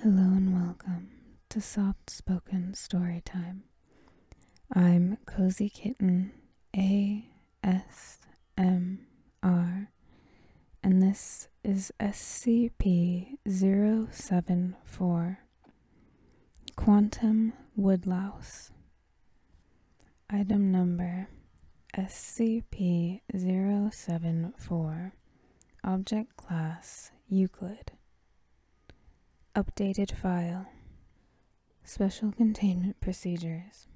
Hello and welcome to Soft Spoken Storytime. I'm Cozy Kitten ASMR, and this is SCP-074, Quantum Woodlouse. Item number SCP-074, Object Class Euclid. Updated file. Special Containment Procedures.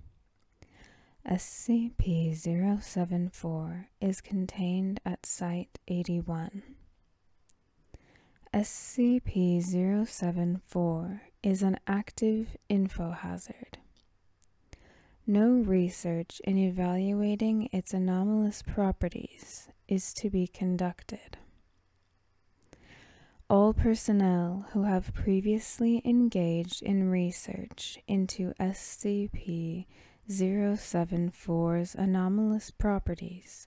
SCP-074 is contained at Site-81. SCP-074 is an active infohazard. No research in evaluating its anomalous properties is to be conducted. All personnel who have previously engaged in research into SCP-074's anomalous properties,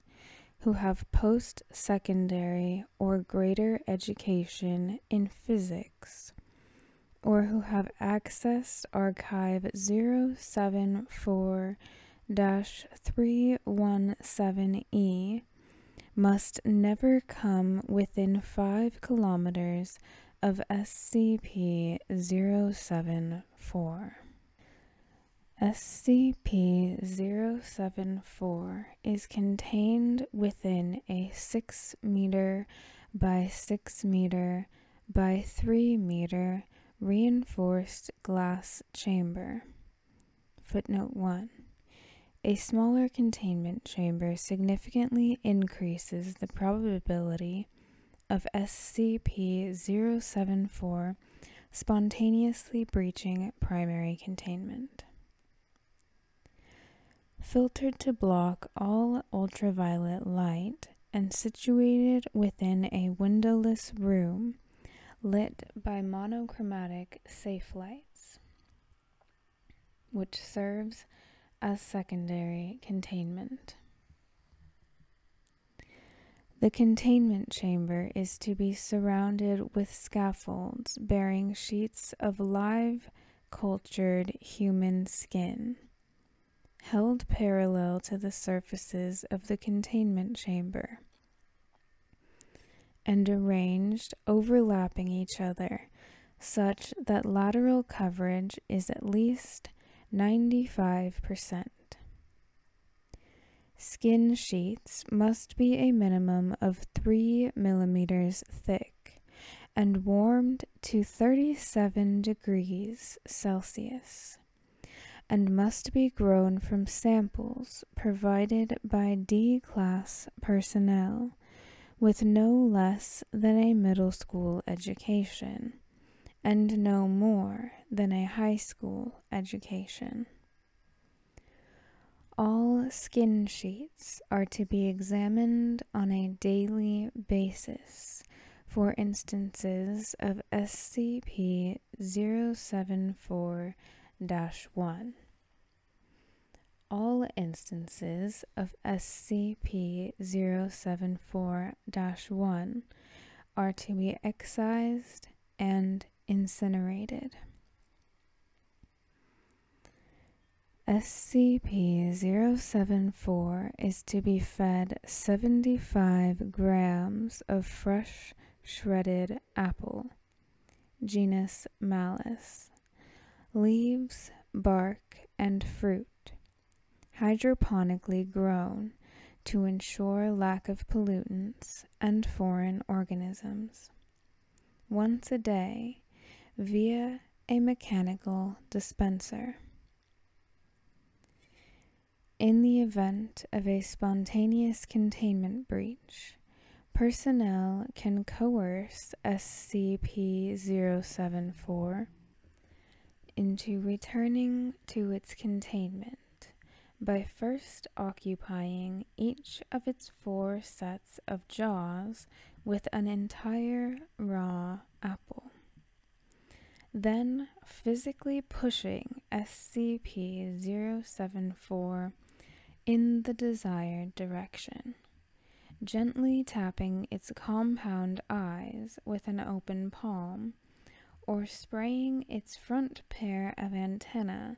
who have post-secondary or greater education in physics, or who have accessed Archive 074-317E, must never come within 5 kilometers of SCP-074. SCP-074 is contained within a 6 meter by 6 meter by 3 meter reinforced glass chamber. Footnote 1. A smaller containment chamber significantly increases the probability of SCP-074 spontaneously breaching primary containment. Filtered to block all ultraviolet light and situated within a windowless room lit by monochromatic safe lights, which serves as secondary containment. The containment chamber is to be surrounded with scaffolds bearing sheets of live, cultured human skin, held parallel to the surfaces of the containment chamber, and arranged overlapping each other such that lateral coverage is at least 95%. Skin sheets must be a minimum of 3 millimeters thick and warmed to 37 degrees Celsius, and must be grown from samples provided by D-class personnel with no less than a middle school education and no more than a high school education. All skin sheets are to be examined on a daily basis for instances of SCP-074-1. All instances of SCP-074-1 are to be excised and incinerated. SCP-074 is to be fed 75 grams of fresh shredded apple, genus Malus, leaves, bark, and fruit, hydroponically grown to ensure lack of pollutants and foreign organisms, once a day via a mechanical dispenser. In the event of a spontaneous containment breach, personnel can coerce SCP-074 into returning to its containment by first occupying each of its 4 sets of jaws with an entire raw apple, then physically pushing SCP-074 in the desired direction, gently tapping its compound eyes with an open palm, or spraying its front pair of antennae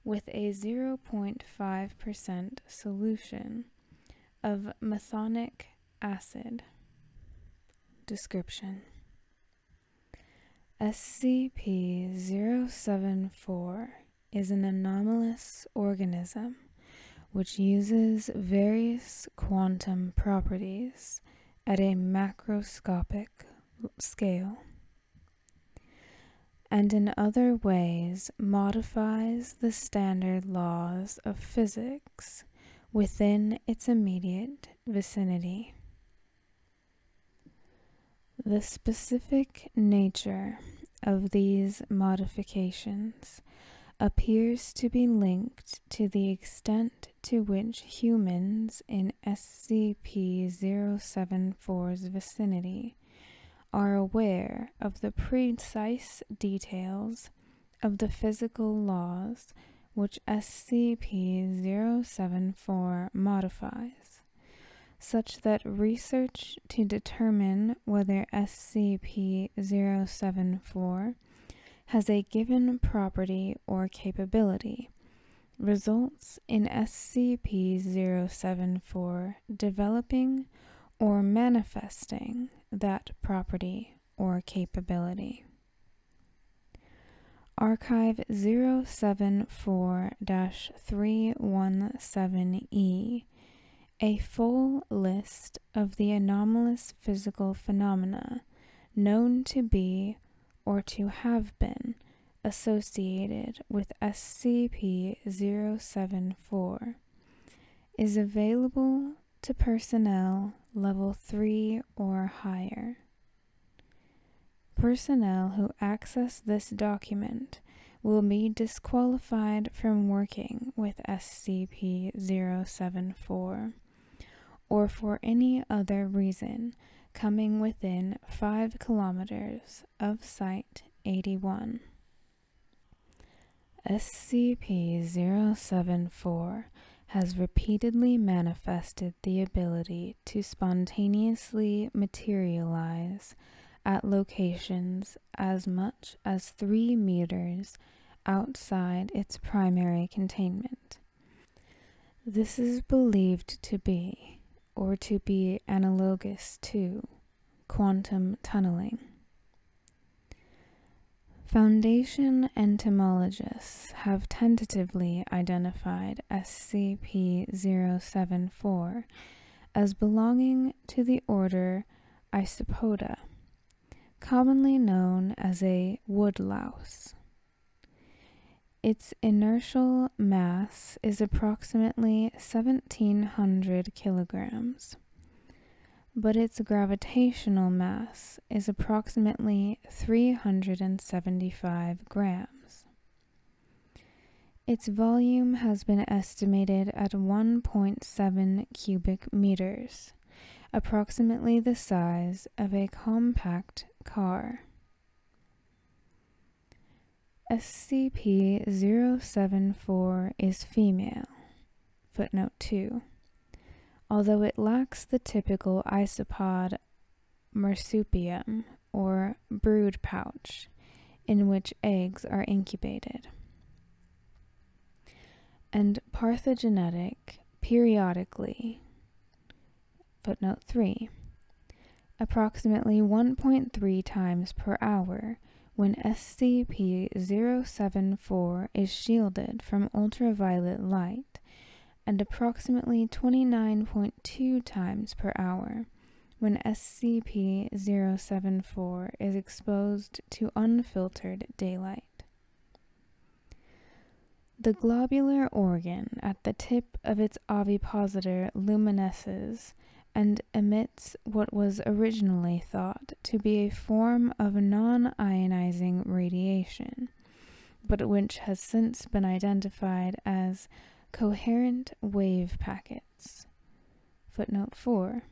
with a 0.5% solution of methonic acid. Description: SCP-074 is an anomalous organism which uses various quantum properties at a macroscopic scale, and in other ways modifies the standard laws of physics within its immediate vicinity. The specific nature of these modifications appears to be linked to the extent to which humans in SCP-074's vicinity are aware of the precise details of the physical laws which SCP-074 modifies, such that research to determine whether SCP-074 has a given property or capability results in SCP-074 developing or manifesting that property or capability. Archive 074-317E, a full list of the anomalous physical phenomena known to be or to have been associated with SCP-074, is available to personnel level 3 or higher. Personnel who access this document will be disqualified from working with SCP-074 or for any other reason coming within 5 kilometers of Site-81. SCP-074 has repeatedly manifested the ability to spontaneously materialize at locations as much as 3 meters outside its primary containment. This is believed to be, or to be analogous to, quantum tunneling. Foundation entomologists have tentatively identified SCP-074 as belonging to the order Isopoda, commonly known as a woodlouse. Its inertial mass is approximately 1,700 kilograms, but its gravitational mass is approximately 375 grams. Its volume has been estimated at 1.7 cubic meters, approximately the size of a compact car. SCP-074 is female. Footnote 2. Although it lacks the typical isopod marsupium or brood pouch in which eggs are incubated, and parthenogenetic periodically. Footnote 3. Approximately 1.3 times per hour when SCP-074 is shielded from ultraviolet light, and approximately 29.2 times per hour when SCP-074 is exposed to unfiltered daylight. The globular organ at the tip of its ovipositor luminesces and emits what was originally thought to be a form of non-ionizing radiation, but which has since been identified as coherent wave packets. Footnote 4.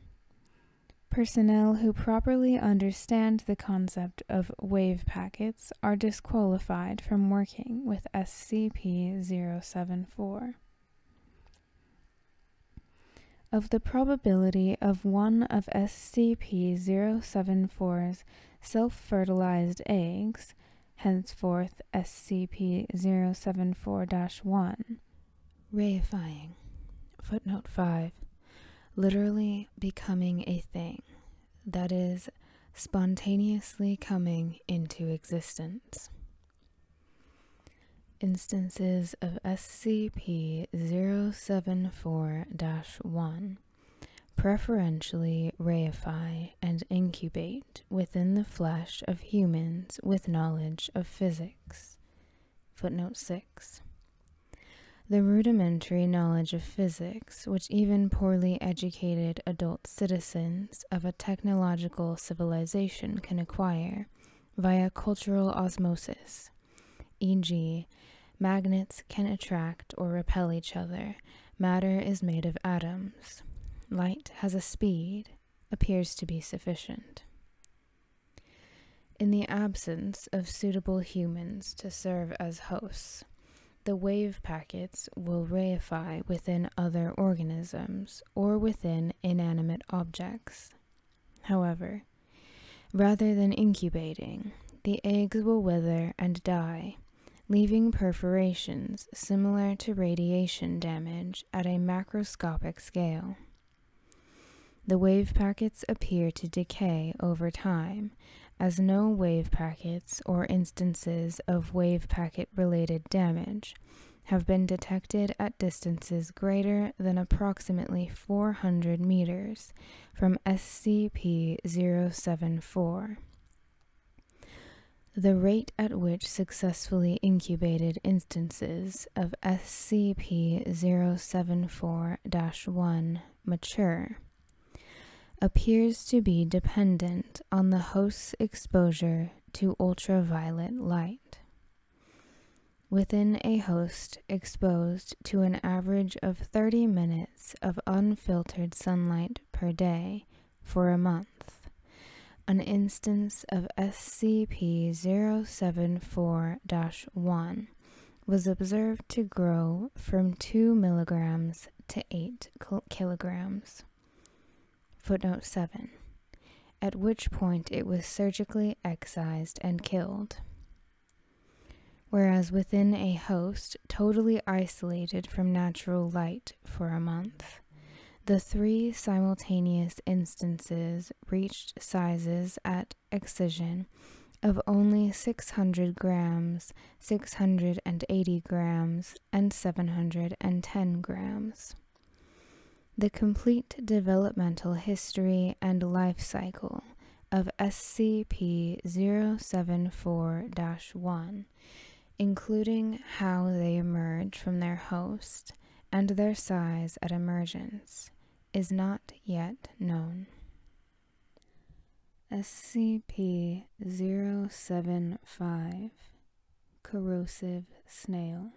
Personnel who properly understand the concept of wave packets are disqualified from working with SCP-074. Of the probability of one of SCP-074's self-fertilized eggs henceforth SCP-074-1. Reifying. Footnote 5. Literally becoming a thing, that is, spontaneously coming into existence. Instances of SCP-074-1 preferentially reify and incubate within the flesh of humans with knowledge of physics. Footnote 6. The rudimentary knowledge of physics which even poorly educated adult citizens of a technological civilization can acquire via cultural osmosis, e.g., magnets can attract or repel each other, matter is made of atoms, light has a speed, appears to be sufficient. In the absence of suitable humans to serve as hosts, the wave packets will reify within other organisms or within inanimate objects. However, rather than incubating, the eggs will wither and die, leaving perforations similar to radiation damage at a macroscopic scale. The wave packets appear to decay over time, as no wave packets or instances of wave packet-related damage have been detected at distances greater than approximately 400 meters from SCP-074. The rate at which successfully incubated instances of SCP-074-1 mature appears to be dependent on the host's exposure to ultraviolet light. Within a host exposed to an average of 30 minutes of unfiltered sunlight per day for a month, an instance of SCP-074-1 was observed to grow from 2 milligrams to 8 kilograms. Footnote 7, at which point it was surgically excised and killed. Whereas within a host totally isolated from natural light for a month, the 3 simultaneous instances reached sizes at excision of only 600 grams, 680 grams, and 710 grams. The complete developmental history and life cycle of SCP-074-1, including how they emerge from their host and their size at emergence, is not yet known. SCP-075 Corrosive Snail.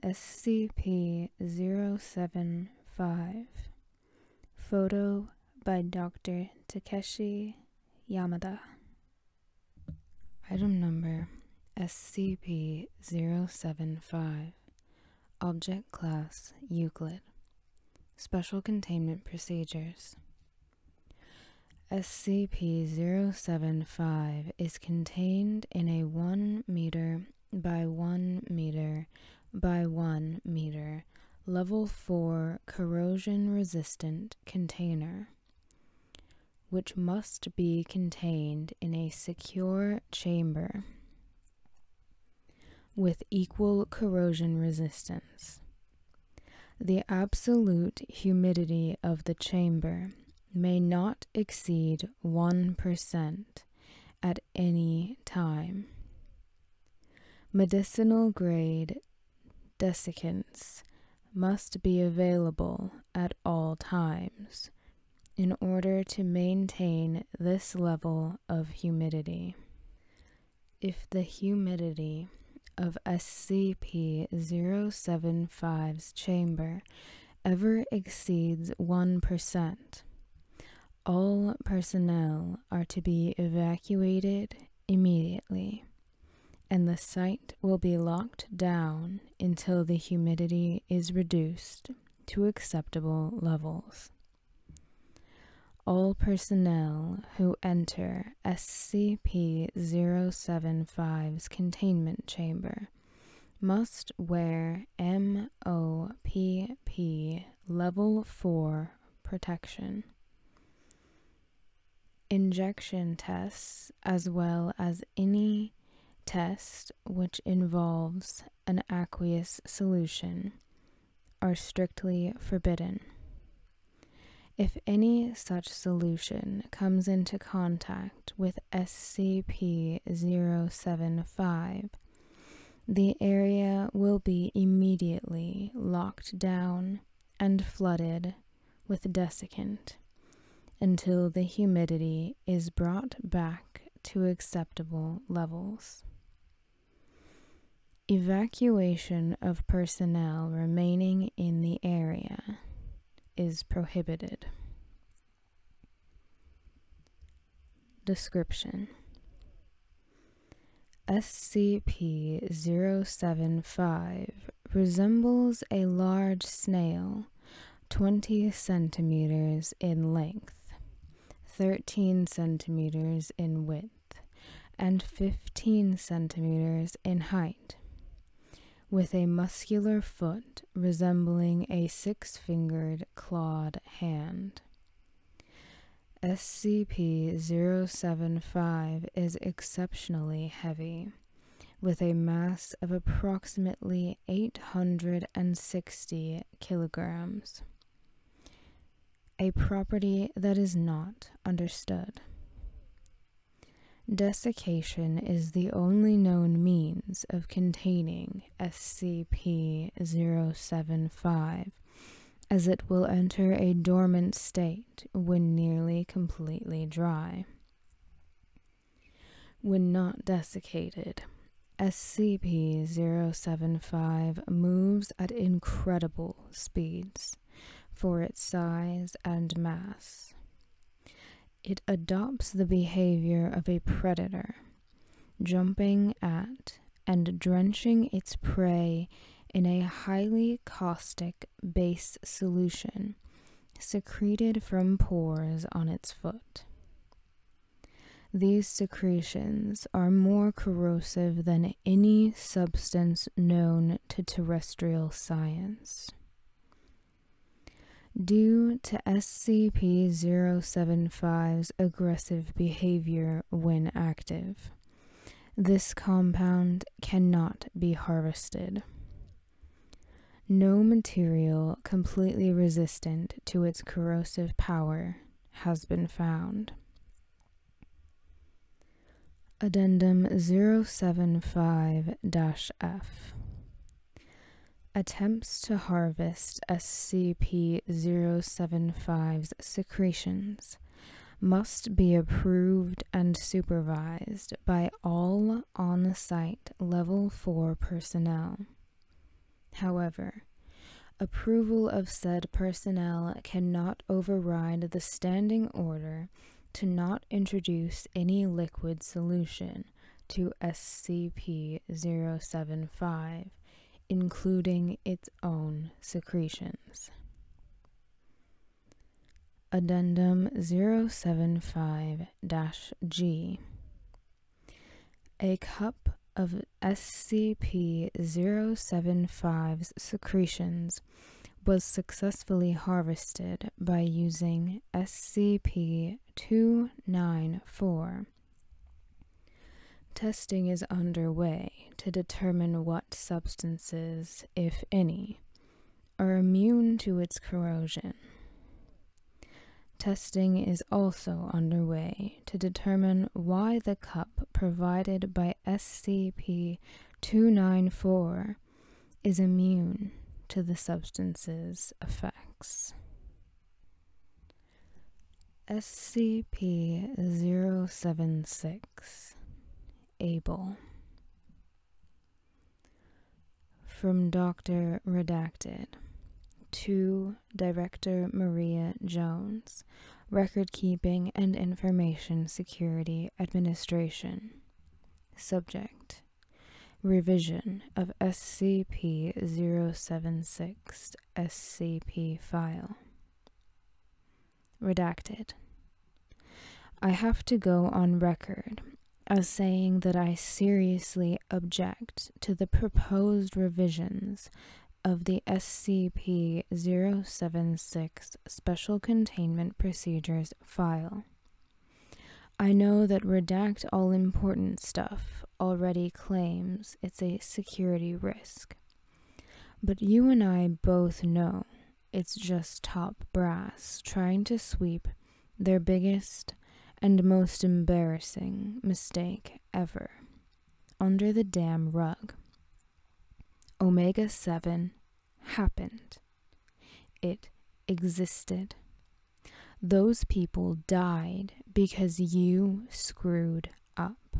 SCP-075 Photo by Dr. Takeshi Yamada. Item number SCP-075 Object Class Euclid. Special Containment Procedures. SCP-075 is contained in a 1 meter by 1 meter by 1 meter Level 4 corrosion-resistant container, which must be contained in a secure chamber with equal corrosion resistance. The absolute humidity of the chamber may not exceed 1% at any time. Medicinal grade desiccants must be available at all times in order to maintain this level of humidity. If the humidity of SCP-075's chamber ever exceeds 1%, all personnel are to be evacuated immediately, and the site will be locked down until the humidity is reduced to acceptable levels. All personnel who enter SCP-075's containment chamber must wear MOPP Level 4 protection. Injection tests, as well as any test which involves an aqueous solution, are strictly forbidden. If any such solution comes into contact with SCP-075, the area will be immediately locked down and flooded with desiccant until the humidity is brought back to acceptable levels. Evacuation of personnel remaining in the area is prohibited. Description: SCP-075 resembles a large snail 20 centimeters in length, 13 centimeters in width, and 15 centimeters in height, with a muscular foot resembling a six-fingered clawed hand. SCP-075 is exceptionally heavy, with a mass of approximately 860 kilograms, a property that is not understood. Desiccation is the only known means of containing SCP-075, as it will enter a dormant state when nearly completely dry. When not desiccated, SCP-075 moves at incredible speeds for its size and mass. It adopts the behavior of a predator, jumping at and drenching its prey in a highly caustic base solution secreted from pores on its foot. These secretions are more corrosive than any substance known to terrestrial science. Due to SCP-075's aggressive behavior when active, this compound cannot be harvested. No material completely resistant to its corrosive power has been found. Addendum 075-F. Attempts to harvest SCP-075's secretions must be approved and supervised by all on-site Level 4 personnel. However, approval of said personnel cannot override the standing order to not introduce any liquid solution to SCP-075, including its own secretions. Addendum 075-G. A cup of SCP-075's secretions was successfully harvested by using SCP-294. Testing is underway to determine what substances, if any, are immune to its corrosion. Testing is also underway to determine why the cup provided by SCP-294 is immune to the substance's effects. SCP-076 Abel. From Dr. Redacted to Director Maria Jones, Record Keeping and Information Security Administration. Subject: Revision of SCP-076 SCP file. Redacted. I have to go on record as saying that I seriously object to the proposed revisions of the SCP-076 Special Containment Procedures file. I know that Redact All Important Stuff already claims it's a security risk, but you and I both know it's just top brass trying to sweep their biggest and most embarrassing mistake ever under the damn rug. Omega-7 happened. It existed. Those people died because you screwed up.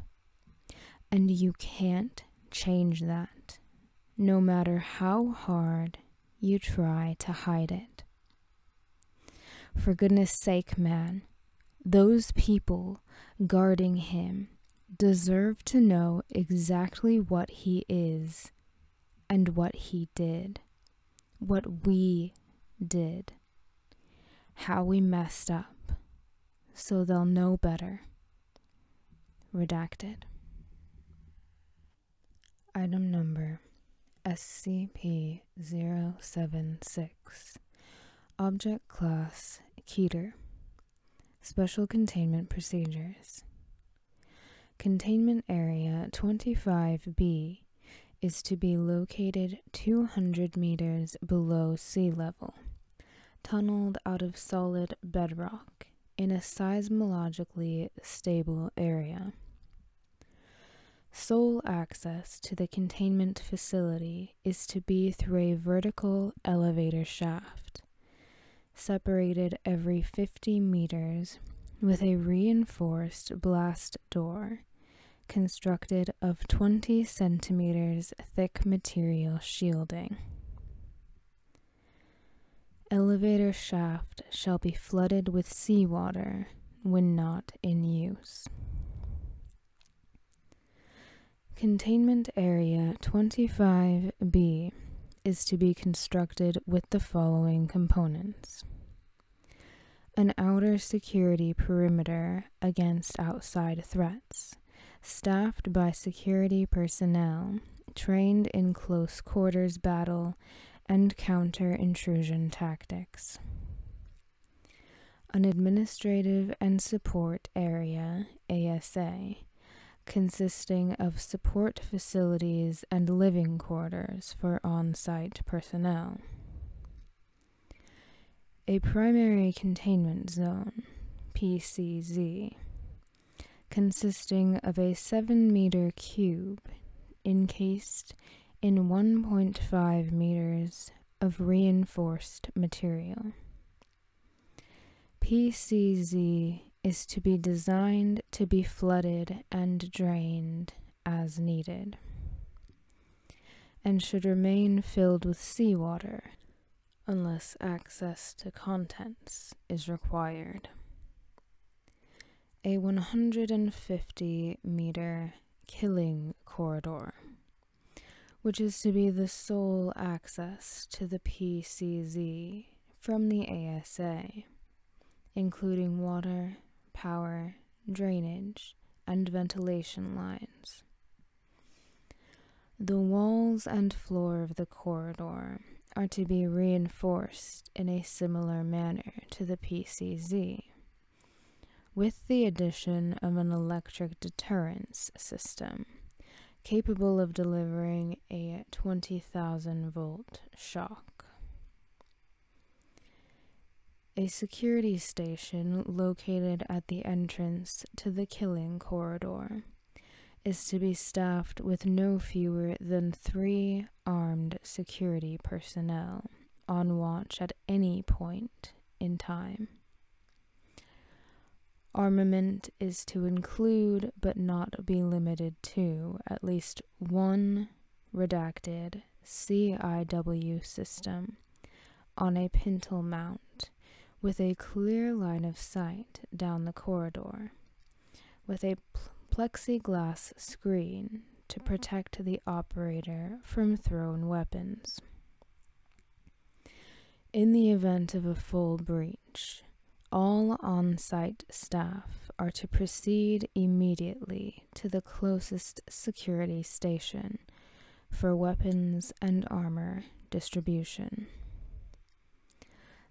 And you can't change that, no matter how hard you try to hide it. For goodness sake, man, those people guarding him deserve to know exactly what he is and what he did, what we did, how we messed up, so they'll know better. Redacted. Item number SCP-076. Object Class Keter. Special Containment Procedures. Containment Area 25B is to be located 200 meters below sea level, tunneled out of solid bedrock in a seismologically stable area. Sole access to the containment facility is to be through a vertical elevator shaft, separated every 50 meters with a reinforced blast door constructed of 20 centimeters thick material shielding. Elevator shaft shall be flooded with seawater when not in use. Containment Area 25B is to be constructed with the following components: an outer security perimeter against outside threats, staffed by security personnel trained in close quarters battle and counter-intrusion tactics. An administrative and support area, ASA, consisting of support facilities and living quarters for on-site personnel. A primary containment zone, PCZ, consisting of a 7-meter cube encased in 1.5 meters of reinforced material. PCZ is to be designed to be flooded and drained as needed, and should remain filled with seawater unless access to contents is required. A 150-meter killing corridor, which is to be the sole access to the PCZ from the ASA, including water, power, drainage, and ventilation lines. The walls and floor of the corridor are to be reinforced in a similar manner to the PCZ, with the addition of an electric deterrence system capable of delivering a 20,000-volt shock. A security station located at the entrance to the killing corridor is to be staffed with no fewer than 3 armed security personnel on watch at any point in time. Armament is to include, but not be limited to, at least 1 redacted CIW system on a pintle mount with a clear line of sight down the corridor, with a plexiglass screen to protect the operator from thrown weapons. In the event of a full breach, all on-site staff are to proceed immediately to the closest security station for weapons and armor distribution.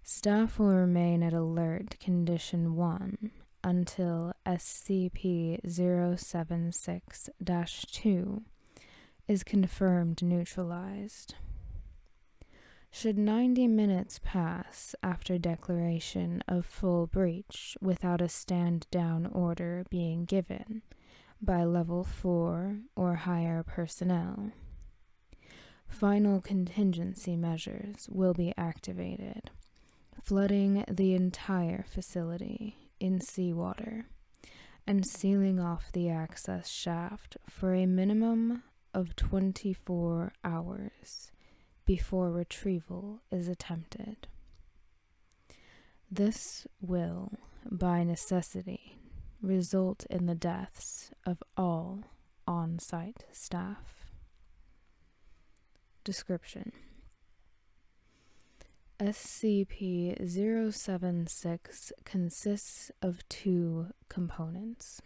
Staff will remain at alert condition 1 until SCP-076-2 is confirmed neutralized. Should 90 minutes pass after declaration of full breach without a stand-down order being given by Level 4 or higher personnel, final contingency measures will be activated, flooding the entire facility in seawater and sealing off the access shaft for a minimum of 24 hours before retrieval is attempted. This will, by necessity, result in the deaths of all on-site staff. Description: SCP-076 consists of 2 components: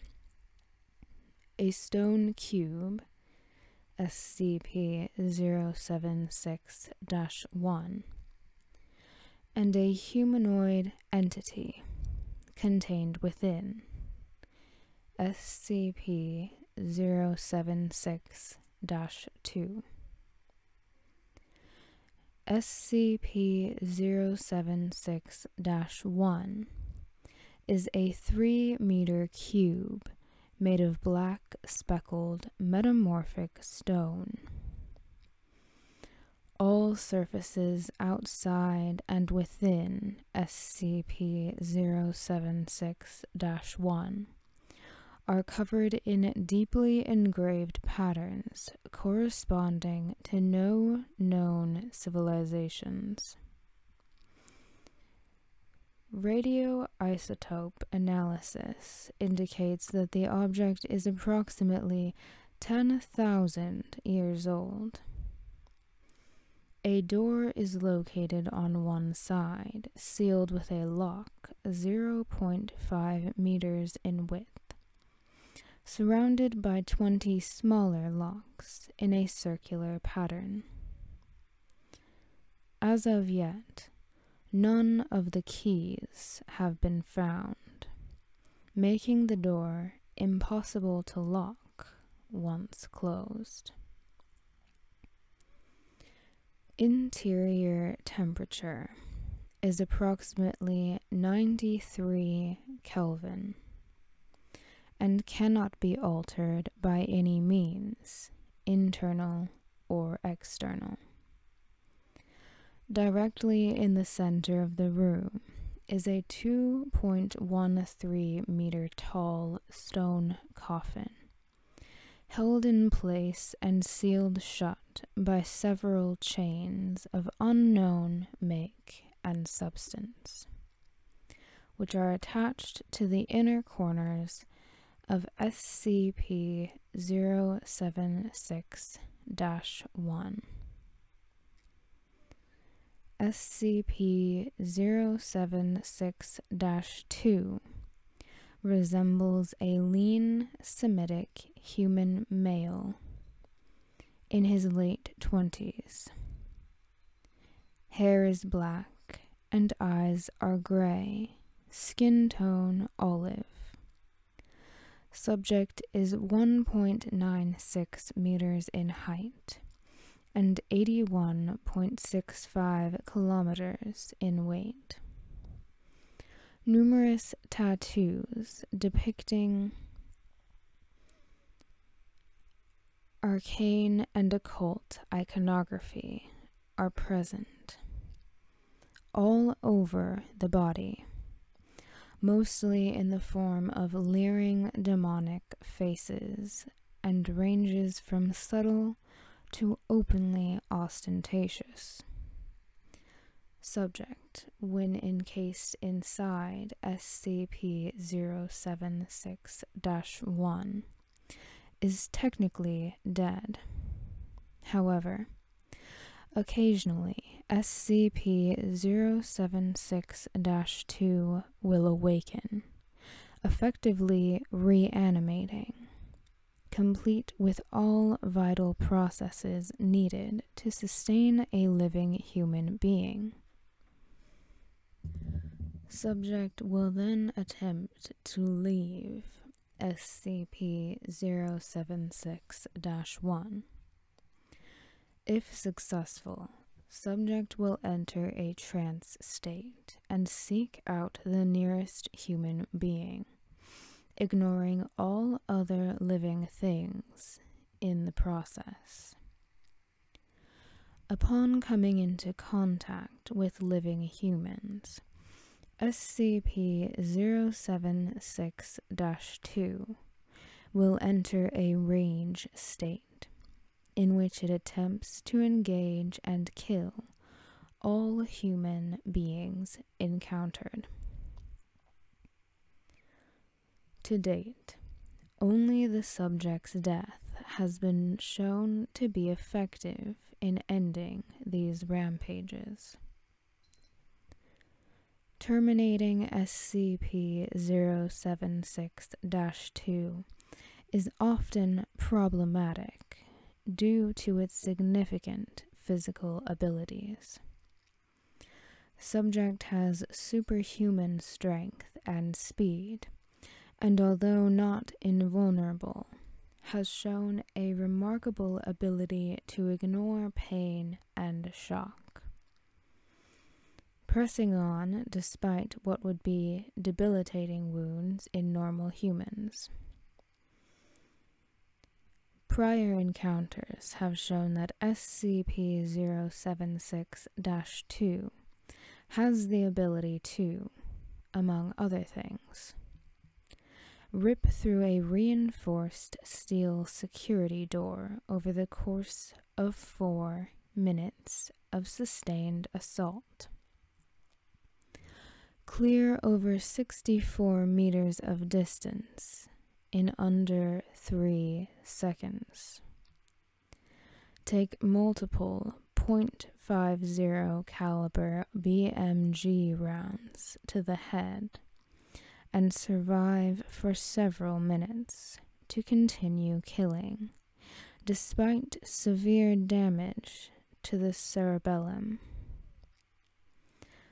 a stone cube, SCP-076-1, and a humanoid entity contained within SCP-076-2. SCP-076-1 is a 3-meter cube made of black speckled metamorphic stone. All surfaces outside and within SCP-076-1 are covered in deeply engraved patterns corresponding to no known civilizations. Radioisotope analysis indicates that the object is approximately 10,000 years old. A door is located on one side, sealed with a lock 0.5 meters in width, surrounded by 20 smaller locks in a circular pattern. As of yet, none of the keys have been found, making the door impossible to lock once closed. Interior temperature is approximately 93 Kelvin and cannot be altered by any means, internal or external. Directly in the center of the room is a 2.13 meter tall stone coffin, held in place and sealed shut by several chains of unknown make and substance, which are attached to the inner corners of SCP-076-1. SCP-076-2 resembles a lean Semitic human male in his late 20s. Hair is black and eyes are gray, skin tone olive. Subject is 1.96 meters in height and 81.65 kilometers in weight. Numerous tattoos depicting arcane and occult iconography are present all over the body, mostly in the form of leering demonic faces, and ranges from subtle to openly ostentatious. Subject, when encased inside SCP-076-1, is technically dead. However, Occasionally, SCP-076-2 will awaken, effectively reanimating, complete with all vital processes needed to sustain a living human being. Subject will then attempt to leave SCP-076-1. If successful, subject will enter a trance state and seek out the nearest human being, ignoring all other living things in the process. Upon coming into contact with living humans, SCP-076-2 will enter a rage state, in which it attempts to engage and kill all human beings encountered. To date, only the subject's death has been shown to be effective in ending these rampages. Terminating SCP-076-2 is often problematic due to its significant physical abilities. Subject has superhuman strength and speed, and although not invulnerable, has shown a remarkable ability to ignore pain and shock, pressing on despite what would be debilitating wounds in normal humans. Prior encounters have shown that SCP-076-2 has the ability to, among other things, rip through a reinforced steel security door over the course of 4 minutes of sustained assault, clear over 64 meters of distance in under 3 seconds, take multiple .50 caliber BMG rounds to the head, and survive for several minutes to continue killing, despite severe damage to the cerebellum.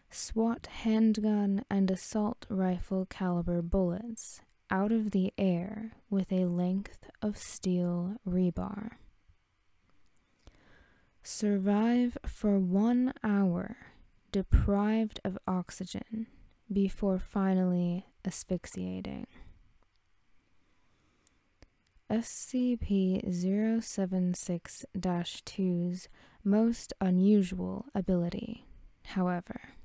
Swat handgun and assault rifle caliber bullets out of the air with a length of steel rebar. Survive for 1 hour deprived of oxygen before finally asphyxiating. SCP-076-2's most unusual ability, however,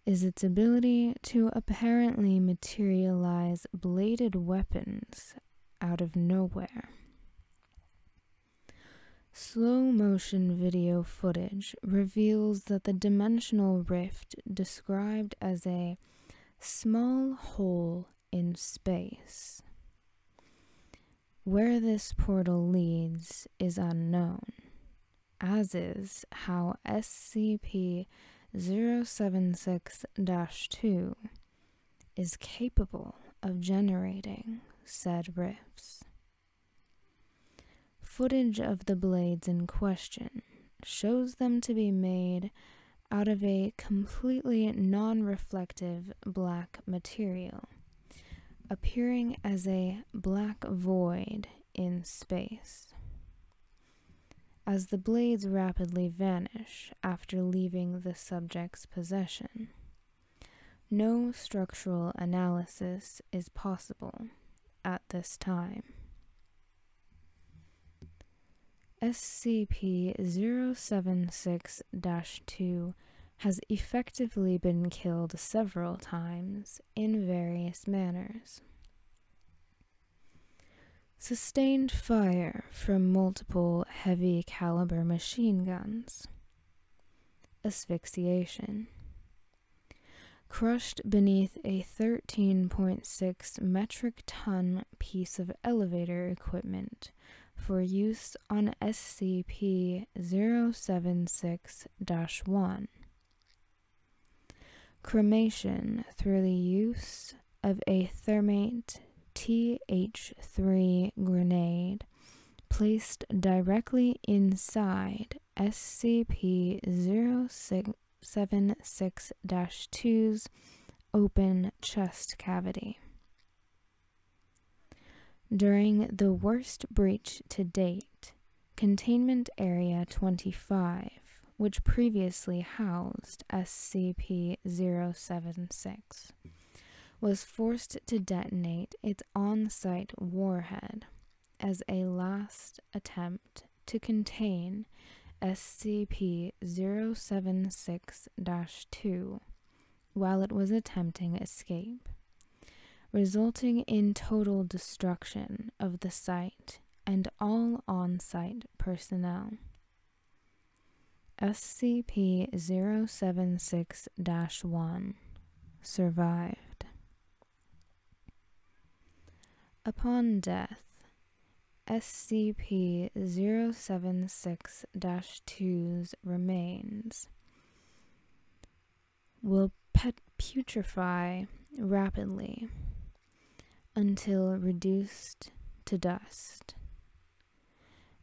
is its ability to apparently materialize bladed weapons out of nowhere. Slow-motion video footage reveals that the dimensional rift described as a small hole in space. Where this portal leads is unknown, as is how SCP-076-2 is capable of generating said rifts. Footage of the blades in question shows them to be made out of a completely non-reflective black material, appearing as a black void in space. As the blades rapidly vanish after leaving the subject's possession, no structural analysis is possible at this time. SCP-076-2 has effectively been killed several times in various manners. Sustained fire from multiple heavy caliber machine guns. Asphyxiation. crushed beneath a 13.6 metric ton piece of elevator equipment for use on SCP-076-1. Cremation through the use of a thermate TH3 grenade placed directly inside SCP-076-2's open chest cavity. During the worst breach to date, Containment Area 25, which previously housed SCP-076, was forced to detonate its on-site warhead as a last attempt to contain SCP-076-2 while it was attempting escape, resulting in total destruction of the site and all on-site personnel. SCP-076-1 survived. Upon death, SCP-076-2's remains will putrefy rapidly until reduced to dust.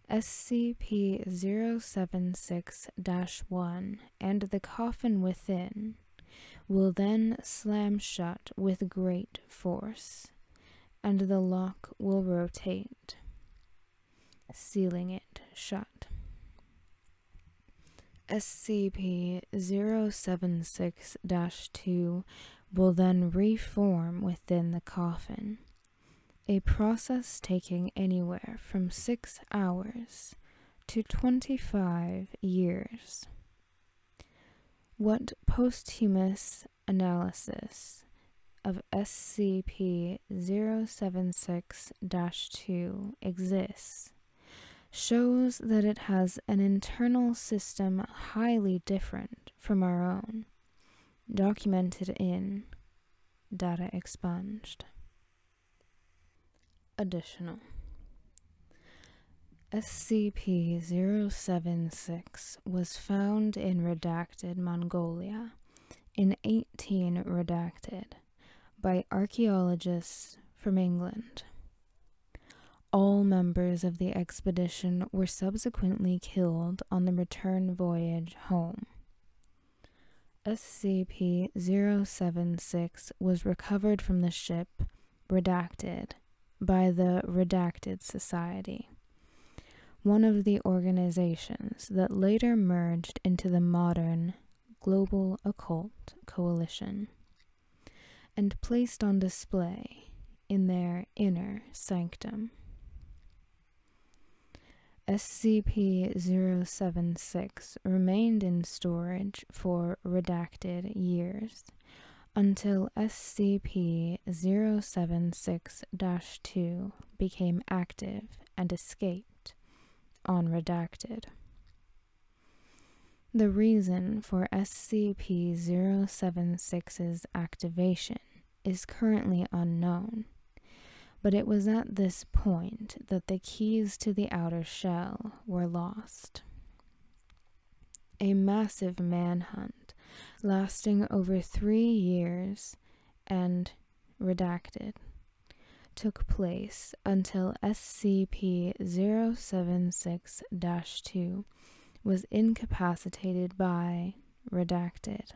SCP-076-1 and the coffin within will then slam shut with great force, and the lock will rotate, sealing it shut. SCP-076-2 will then reform within the coffin, a process taking anywhere from 6 hours to 25 years. What posthumous analysis of SCP-076-2 exists shows that it has an internal system highly different from our own, documented in Data Expunged. Additional. SCP-076 was found in Redacted, Mongolia, in 18 Redacted, by archaeologists from England. All members of the expedition were subsequently killed on the return voyage home. SCP-076 was recovered from the ship Redacted by the Redacted Society, one of the organizations that later merged into the modern Global Occult Coalition, and placed on display in their inner sanctum. SCP-076 remained in storage for redacted years until SCP-076-2 became active and escaped on Redacted. The reason for SCP-076's activation is currently unknown, but it was at this point that the keys to the outer shell were lost. A massive manhunt lasting over 3 years and redacted took place until SCP-076-2 was incapacitated by redacted,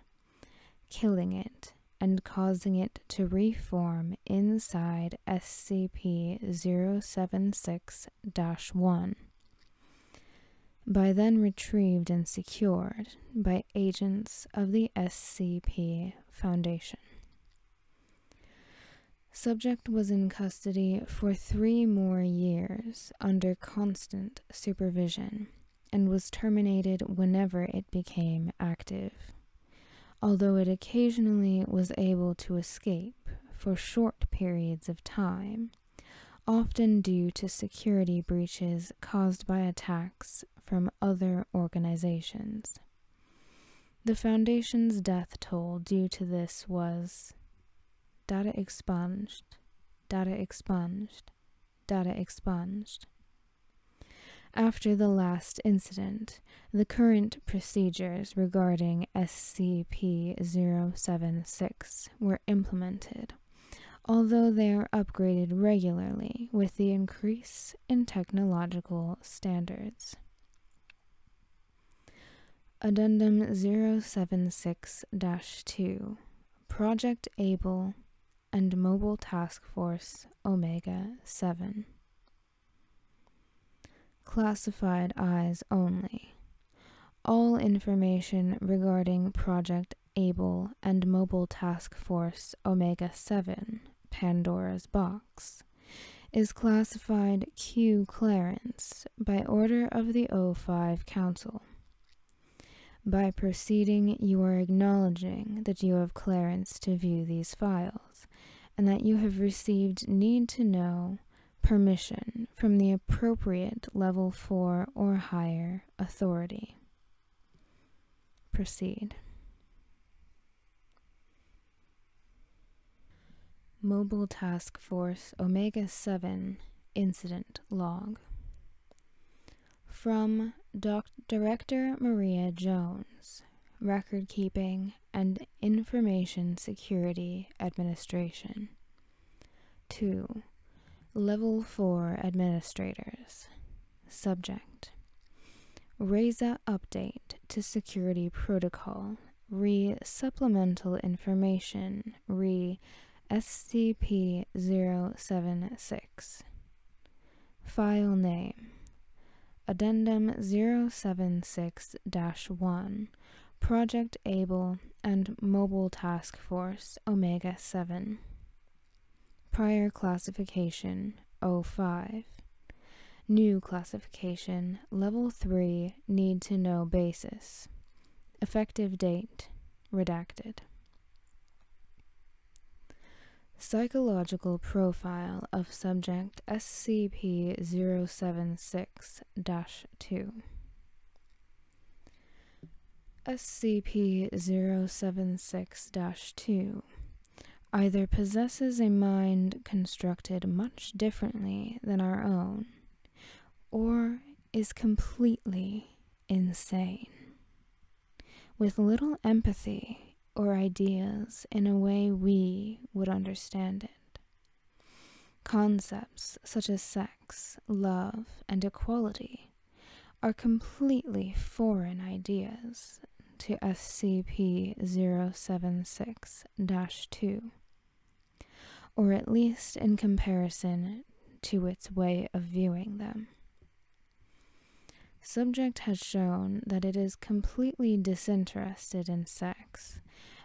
killing it and causing it to reform inside SCP-076-1, by then retrieved and secured by agents of the SCP Foundation. Subject was in custody for 3 more years under constant supervision and was terminated whenever it became active, although it occasionally was able to escape for short periods of time, often due to security breaches caused by attacks from other organizations. The Foundation's death toll due to this was data expunged, data expunged, data expunged. After the last incident, the current procedures regarding SCP-076 were implemented, although they are upgraded regularly with the increase in technological standards. Addendum 076-2, Project Abel and Mobile Task Force Omega-7. Classified eyes only. All information regarding Project Abel and Mobile Task Force Omega-7, Pandora's Box, is classified Q clearance by order of the O5 Council. By proceeding, you are acknowledging that you have clearance to view these files, and that you have received need-to-know permission from the appropriate Level 4 or higher authority. Proceed. Mobile Task Force Omega-7 Incident Log. From Director Maria Jones, Record Keeping and Information Security Administration. 2. Level 4 Administrators. Subject: RAISA Update to Security Protocol. Supplemental Information. SCP-076. File Name: Addendum 076-1, Project Abel and Mobile Task Force Omega-7. Prior classification, O5. New classification, Level 3, Need-to-Know Basis. Effective date, redacted. Psychological profile of subject SCP-076-2. SCP-076-2 either possesses a mind constructed much differently than our own, or is completely insane, with little empathy or ideas in a way we would understand it. Concepts such as sex, love, and equality are completely foreign ideas to SCP-076-2, or at least in comparison to its way of viewing them. Subject has shown that it is completely disinterested in sex,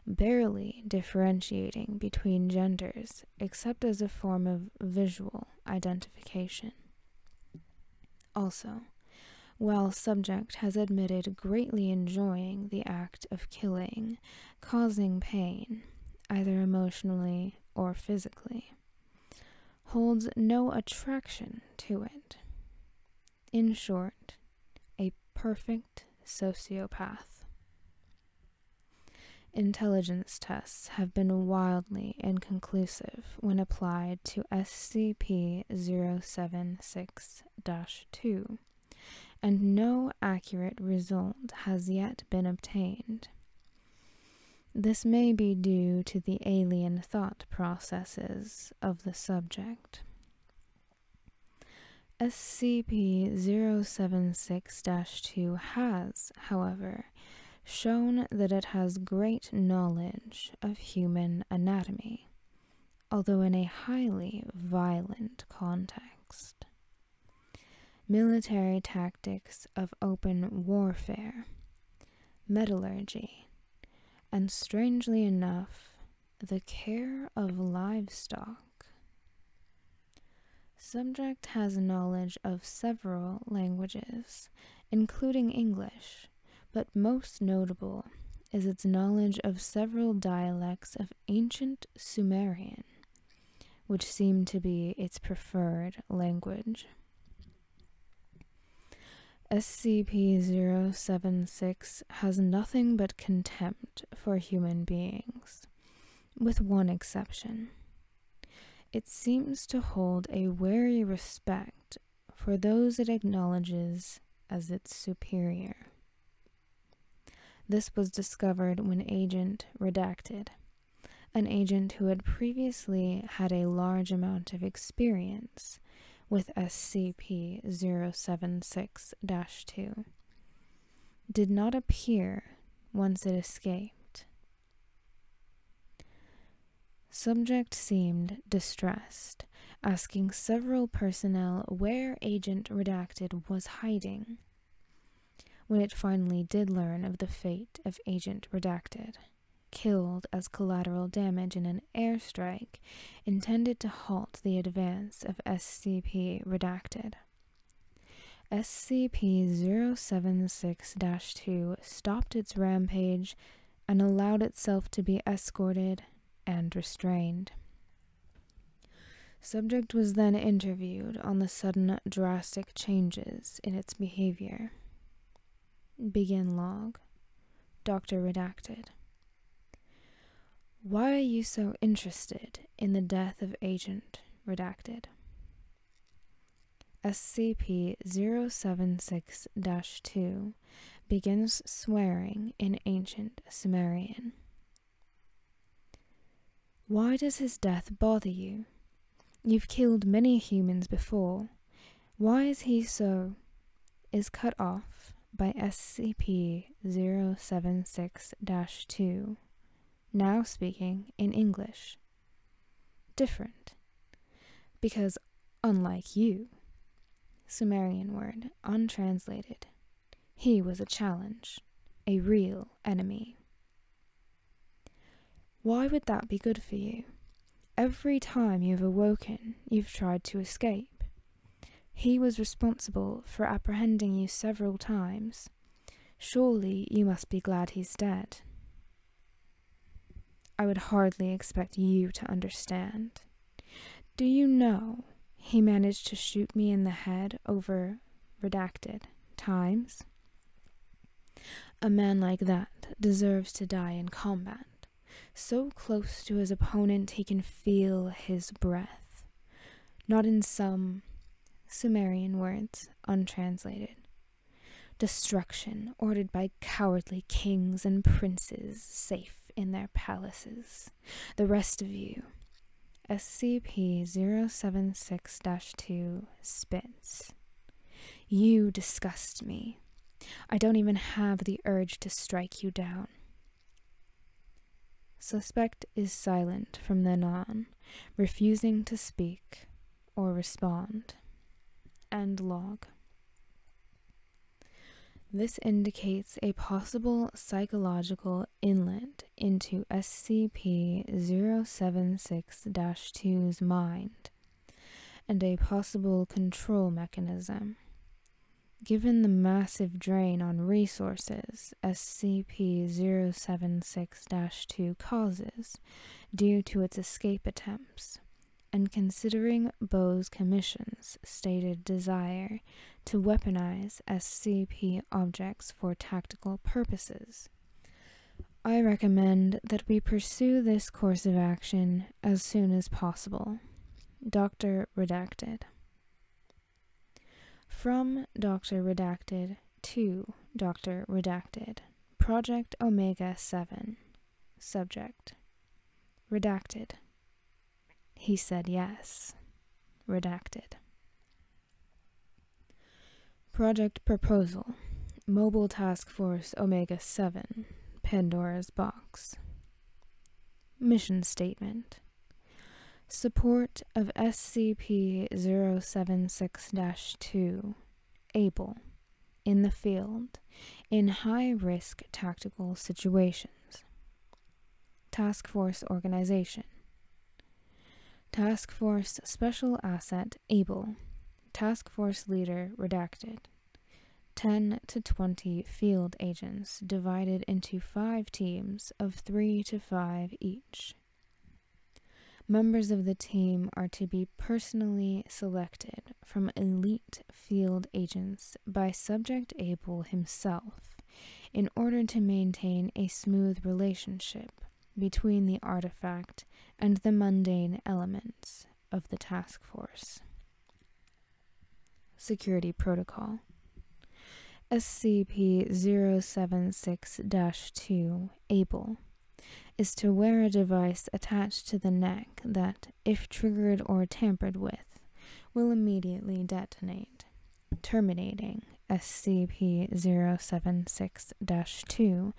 barely differentiating between genders except as a form of visual identification. Also, while subject has admitted greatly enjoying the act of killing, causing pain, either emotionally or physically, holds no attraction to it. In short, a perfect sociopath. Intelligence tests have been wildly inconclusive when applied to SCP-076-2, and no accurate result has yet been obtained. This may be due to the alien thought processes of the subject. SCP-076-2 has, however, shown that it has great knowledge of human anatomy, although in a highly violent context. Military tactics of open warfare, metallurgy, and strangely enough, the care of livestock. Subject has knowledge of several languages, including English, but most notable is its knowledge of several dialects of ancient Sumerian, which seem to be its preferred language. SCP-076 has nothing but contempt for human beings, with one exception. It seems to hold a wary respect for those it acknowledges as its superior. This was discovered when Agent Redacted, an agent who had previously had a large amount of experience with SCP-076-2, did not appear once it escaped. Subject seemed distressed, asking several personnel where Agent Redacted was hiding. When it finally did learn of the fate of Agent Redacted, killed as collateral damage in an airstrike intended to halt the advance of SCP Redacted, SCP-076-2 stopped its rampage and allowed itself to be escorted and restrained. Subject was then interviewed on the sudden drastic changes in its behavior. Begin log. Dr. Redacted. Why are you so interested in the death of Agent Redacted? SCP-076-2 begins swearing in Ancient Sumerian. Why does his death bother you? You've killed many humans before. Why is he so? Is cut off by SCP-076-2, now speaking in English. Different. Because unlike you, Sumerian word, untranslated, he was a challenge, a real enemy. Why would that be good for you? Every time you've awoken, you've tried to escape. He was responsible for apprehending you several times. Surely you must be glad he's dead. I would hardly expect you to understand. Do you know he managed to shoot me in the head over Redacted times? A man like that deserves to die in combat. So close to his opponent he can feel his breath. Not in some Sumerian words, untranslated. Destruction ordered by cowardly kings and princes safe in their palaces. The rest of you, SCP-076-2 spits. You disgust me. I don't even have the urge to strike you down. Suspect is silent from then on, refusing to speak or respond. End log. This indicates a possible psychological inlet into SCP-076-2's mind, and a possible control mechanism. Given the massive drain on resources SCP-076-2 causes due to its escape attempts, and considering Bo's Commission's stated desire to weaponize SCP objects for tactical purposes, I recommend that we pursue this course of action as soon as possible. Dr. Redacted. From Dr. Redacted to Dr. Redacted. Project Omega 7. Subject. Redacted. He said yes. Redacted. Project Proposal. Mobile Task Force Omega 7. Pandora's Box. Mission Statement. Support of SCP-076-2, Abel, in the field, in high-risk tactical situations. Task Force Organization. Task Force Special Asset Abel. Task Force Leader Redacted. 10 to 20 field agents divided into 5 teams of 3 to 5 each. Members of the team are to be personally selected from elite field agents by Subject Abel himself in order to maintain a smooth relationship between the artifact and the mundane elements of the task force. Security Protocol SCP-076-2 Abel is to wear a device attached to the neck that, if triggered or tampered with, will immediately detonate, terminating SCP-076-2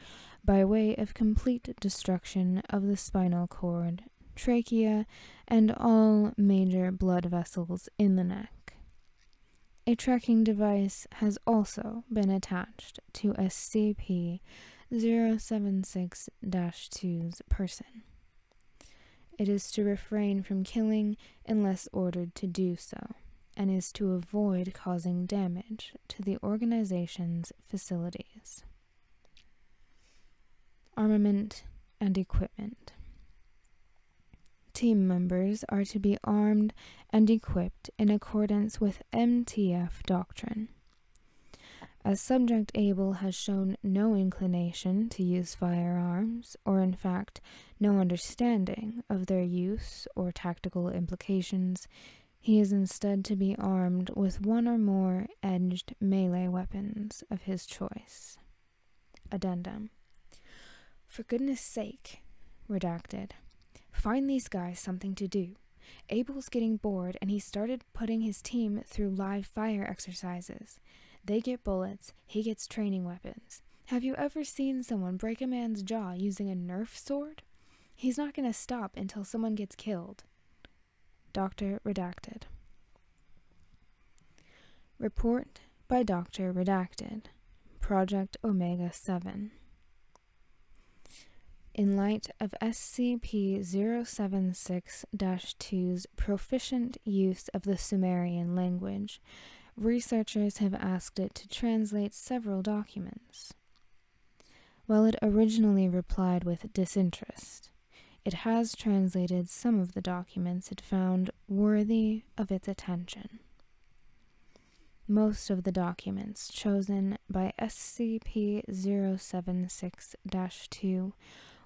by way of complete destruction of the spinal cord, trachea, and all major blood vessels in the neck. A tracking device has also been attached to SCP-076-2's person. It is to refrain from killing unless ordered to do so, and is to avoid causing damage to the organization's facilities. Armament and equipment. Team members are to be armed and equipped in accordance with MTF doctrine. As Subject Abel has shown no inclination to use firearms, or in fact no understanding of their use or tactical implications, he is instead to be armed with one or more edged melee weapons of his choice. Addendum. For goodness sake, redacted. Find these guys something to do. Abel's getting bored and he started putting his team through live fire exercises. They get bullets, he gets training weapons. Have you ever seen someone break a man's jaw using a Nerf sword? He's not going to stop until someone gets killed. Dr. Redacted. Report by Dr. Redacted. Project Omega-7. In light of SCP-076-2's proficient use of the Sumerian language, researchers have asked it to translate several documents. While it originally replied with disinterest, it has translated some of the documents it found worthy of its attention. Most of the documents chosen by SCP-076-2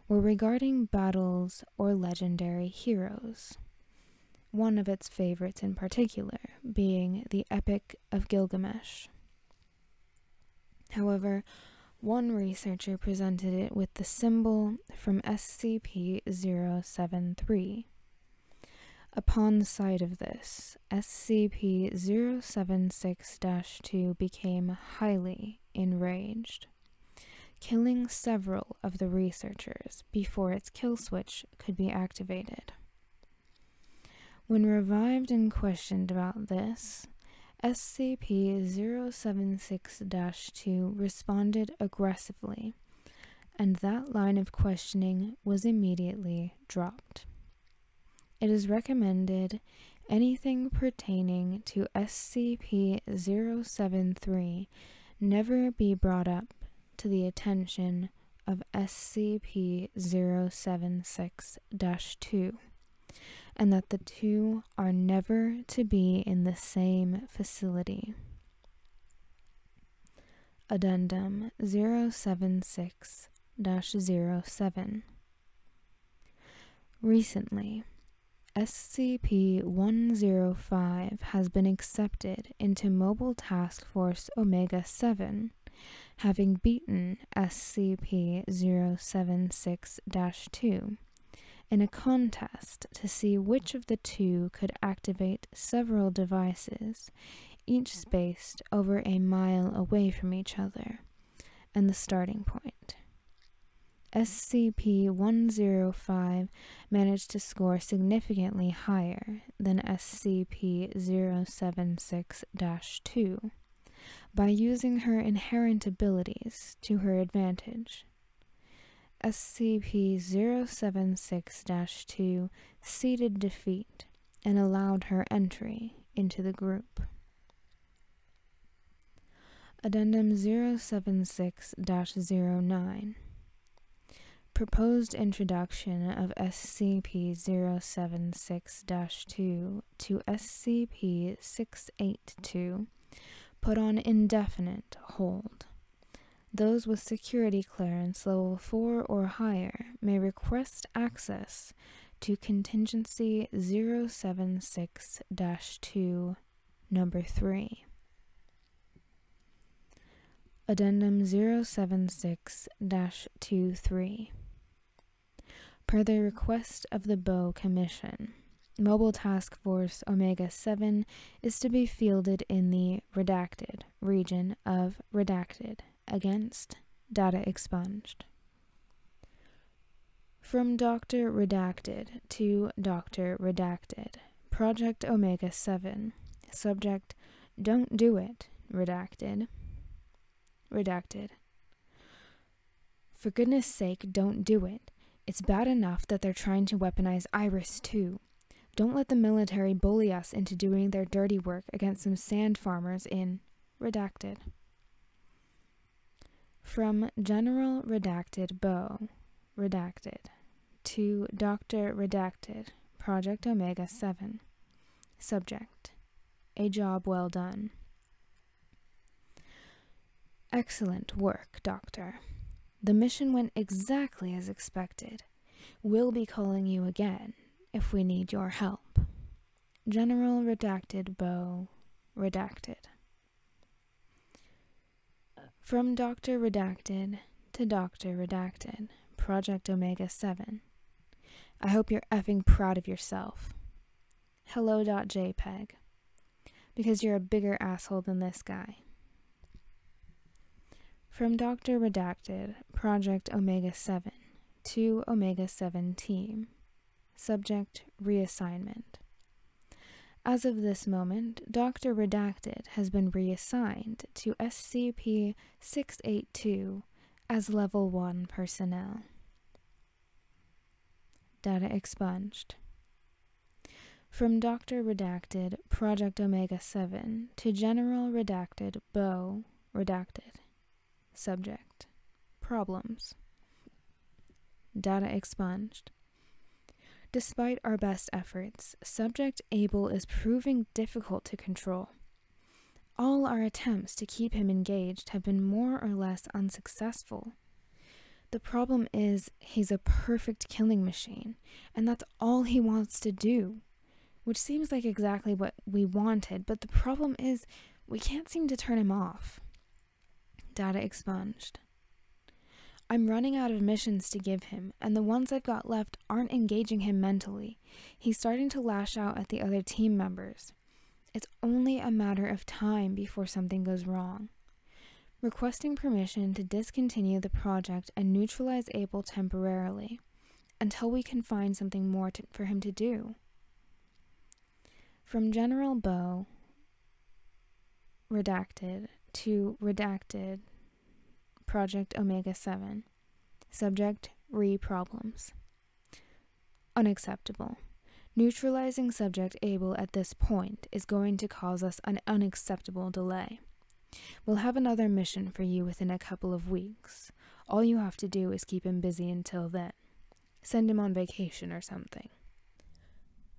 were regarding battles or legendary heroes, one of its favorites in particular being the Epic of Gilgamesh. However, one researcher presented it with the symbol from SCP-073. Upon sight of this, SCP-076-2 became highly enraged, killing several of the researchers before its kill switch could be activated. When revived and questioned about this, SCP-076-2 responded aggressively, and that line of questioning was immediately dropped. It is recommended anything pertaining to SCP-073 never be brought up to the attention of SCP-076-2, and that the two are never to be in the same facility. Addendum 076-07. Recently, SCP-105 has been accepted into Mobile Task Force Omega-7, having beaten SCP-076-2 in a contest to see which of the two could activate several devices, each spaced over a mile away from each other, and the starting point. SCP-105 managed to score significantly higher than SCP-076-2 by using her inherent abilities to her advantage. SCP-076-2 ceded defeat and allowed her entry into the group. Addendum 076-09. proposed introduction of SCP-076-2 to SCP-682 put on indefinite hold. Those with security clearance level 4 or higher may request access to Contingency 076-2, Number 3. Addendum 076-23. Per the request of the Bow Commission, Mobile Task Force Omega-7 is to be fielded in the Redacted region of Redacted against data expunged. From Dr. Redacted to Dr. Redacted, Project Omega-7, Subject, Don't Do It, Redacted. Redacted. For goodness sake, don't do it. It's bad enough that they're trying to weaponize Iris too. Don't let the military bully us into doing their dirty work against some sand farmers in Redacted. From General Redacted Bow, Redacted, to Dr. Redacted, Project Omega-7. Subject, A job well done. Excellent work, Doctor. The mission went exactly as expected. We'll be calling you again if we need your help. General Redacted Bow, Redacted. From Dr. Redacted to Dr. Redacted, Project Omega-7. I hope you're effing proud of yourself. Hello.jpg. Because you're a bigger asshole than this guy. From Dr. Redacted, Project Omega-7 to Omega-7 Team. Subject, Reassignment. As of this moment, Dr. Redacted has been reassigned to SCP-682 as Level 1 personnel. Data expunged. From Dr. Redacted, Project Omega-7 to General Redacted Bow, Redacted. Subject, Problems. Data expunged. Despite our best efforts, Subject Abel is proving difficult to control. All our attempts to keep him engaged have been more or less unsuccessful. The problem is he's a perfect killing machine, and that's all he wants to do, which seems like exactly what we wanted, but the problem is we can't seem to turn him off. Data expunged. I'm running out of missions to give him, and the ones I've got left aren't engaging him mentally. He's starting to lash out at the other team members. It's only a matter of time before something goes wrong. Requesting permission to discontinue the project and neutralize Abel temporarily, until we can find something more for him to do. From General Bow, Redacted, to Redacted, Project Omega-7. Subject, Problems. Unacceptable. Neutralizing Subject Abel at this point is going to cause us an unacceptable delay. We'll have another mission for you within a couple of weeks. All you have to do is keep him busy until then. Send him on vacation or something.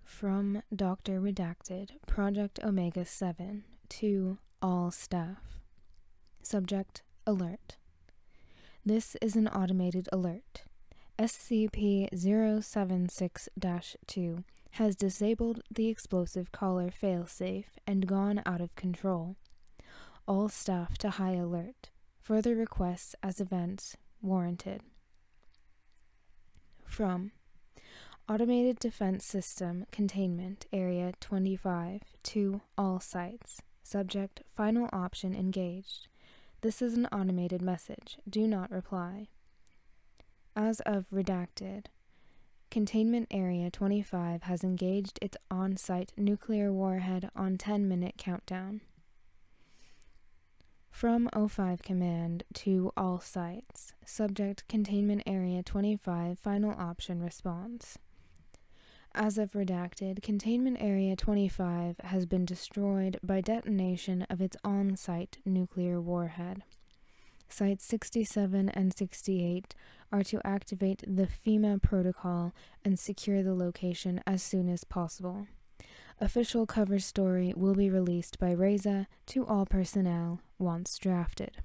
From Dr. Redacted, Project Omega-7 to all staff. Subject, Alert. This is an automated alert. SCP-076-2 has disabled the explosive caller failsafe and gone out of control. All staff to high alert. Further requests as events warranted. From Automated Defense System Containment Area 25 to all sites. Subject, Final option engaged. This is an automated message. Do not reply. As of Redacted, Containment Area 25 has engaged its on-site nuclear warhead on 10-minute countdown. From O5 Command to all sites. Subject, Containment Area 25 Final option response. As of Redacted, Containment Area 25 has been destroyed by detonation of its on-site nuclear warhead. Sites 67 and 68 are to activate the FEMA protocol and secure the location as soon as possible. Official cover story will be released by Reza to all personnel once drafted.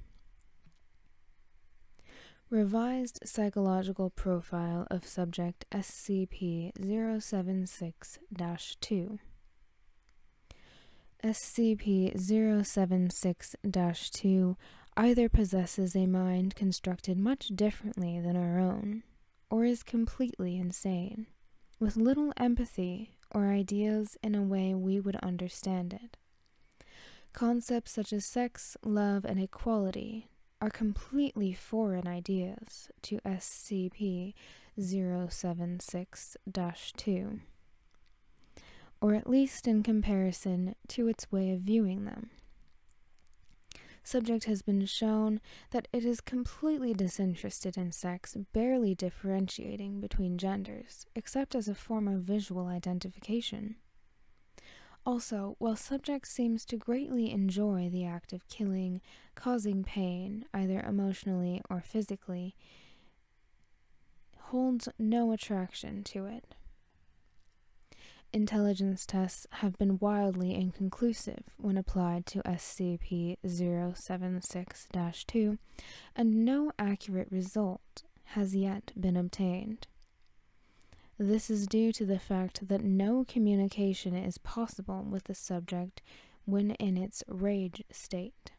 Revised psychological profile of subject SCP-076-2. SCP-076-2 either possesses a mind constructed much differently than our own, or is completely insane, with little empathy or ideas in a way we would understand it. Concepts such as sex, love, and equality are completely foreign ideas to SCP-076-2, or at least in comparison to its way of viewing them. Subject has been shown that it is completely disinterested in sex, barely differentiating between genders, except as a form of visual identification. Also, while subject seems to greatly enjoy the act of killing, causing pain, either emotionally or physically, holds no attraction to it. Intelligence tests have been wildly inconclusive when applied to SCP-076-2, and no accurate result has yet been obtained. This is due to the fact that no communication is possible with the subject when in its rage state.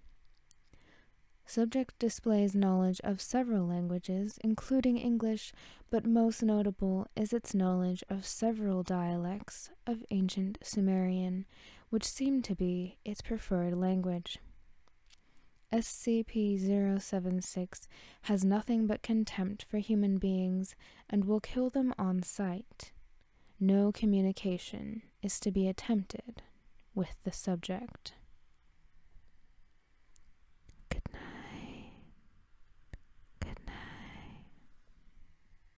Subject displays knowledge of several languages, including English, but most notable is its knowledge of several dialects of ancient Sumerian, which seem to be its preferred language. SCP-076 has nothing but contempt for human beings and will kill them on sight. No communication is to be attempted with the subject.